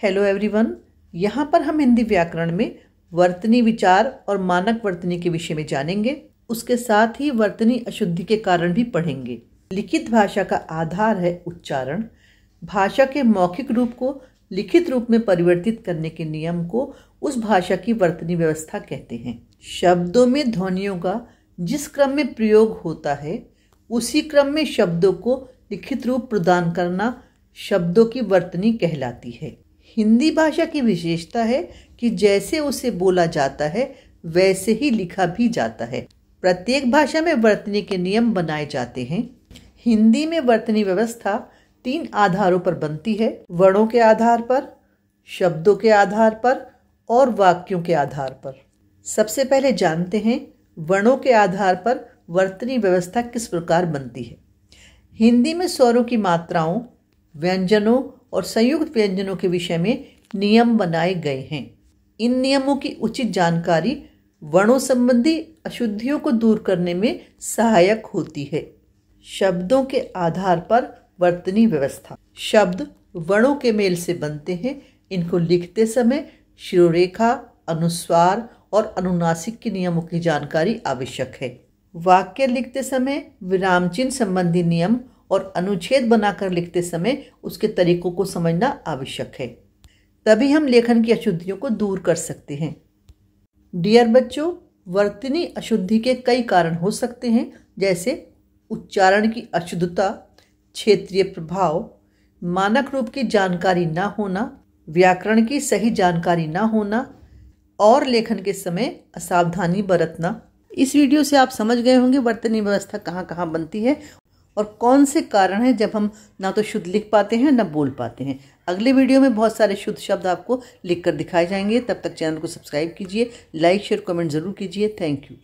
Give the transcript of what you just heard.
Hello everyone, यहाँ पर हम हिंदी व्याकरण में वर्तनी विचार और मानक वर्तनी के विषय में जानेंगे। उसके साथ ही वर्तनी अशुद्धि के कारण भी पढ़ेंगे। लिखित भाषा का आधार है उच्चारण। भाषा के मौखिक रूप को लिखित रूप में परिवर्तित करने के नियम को उस भाषा की वर्तनी व्यवस्था कहते हैं। शब्दों में ध्वनियों का जिस क्रम में प्रयोग होता है उसी क्रम में शब्दों को लिखित रूप प्रदान करना शब्दों की वर्तनी कहलाती है। हिंदी भाषा की विशेषता है कि जैसे उसे बोला जाता है वैसे ही लिखा भी जाता है। प्रत्येक भाषा में वर्तनी के नियम बनाए जाते हैं। हिंदी में वर्तनी व्यवस्था 3 आधारों पर बनती है: वर्णों के आधार पर, शब्दों के आधार पर और वाक्यों के आधार पर। सबसे पहले जानते हैं वर्णों के आधार पर वर्तनी व्यवस्था किस प्रकार बनती है। हिंदी में स्वरों की मात्राओं, व्यंजनों और संयुक्त व्यंजनों के विषय में नियम बनाए गए हैं। इन नियमों की उचित जानकारी वर्णों संबंधी अशुद्धियों को दूर करने में सहायक होती है। शब्दों के आधार पर वर्तनी व्यवस्था। शब्द वर्णों के मेल से बनते हैं। इनको लिखते समय शिरोरेखा, अनुस्वार और अनुनासिक के नियमों की जानकारी आवश्यक है। वाक्य लिखते समय विराम चिन्ह संबंधी नियम और अनुच्छेद बनाकर लिखते समय उसके तरीकों को समझना आवश्यक है। तभी हम लेखन की अशुद्धियों को दूर कर सकते हैं। डियर बच्चों, वर्तनी अशुद्धि के कई कारण हो सकते हैं, जैसे उच्चारण की अशुद्धता, क्षेत्रीय प्रभाव, मानक रूप की जानकारी न होना, व्याकरण की सही जानकारी न होना और लेखन के समय असावधानी बरतना। इस वीडियो से आप समझ गए होंगे वर्तनी व्यवस्था कहाँ कहाँ बनती है और कौन से कारण हैं जब हम ना तो शुद्ध लिख पाते हैं ना बोल पाते हैं। अगले वीडियो में बहुत सारे शुद्ध शब्द आपको लिखकर दिखाए जाएंगे। तब तक चैनल को सब्सक्राइब कीजिए, लाइक शेयर कमेंट ज़रूर कीजिए। Thank you.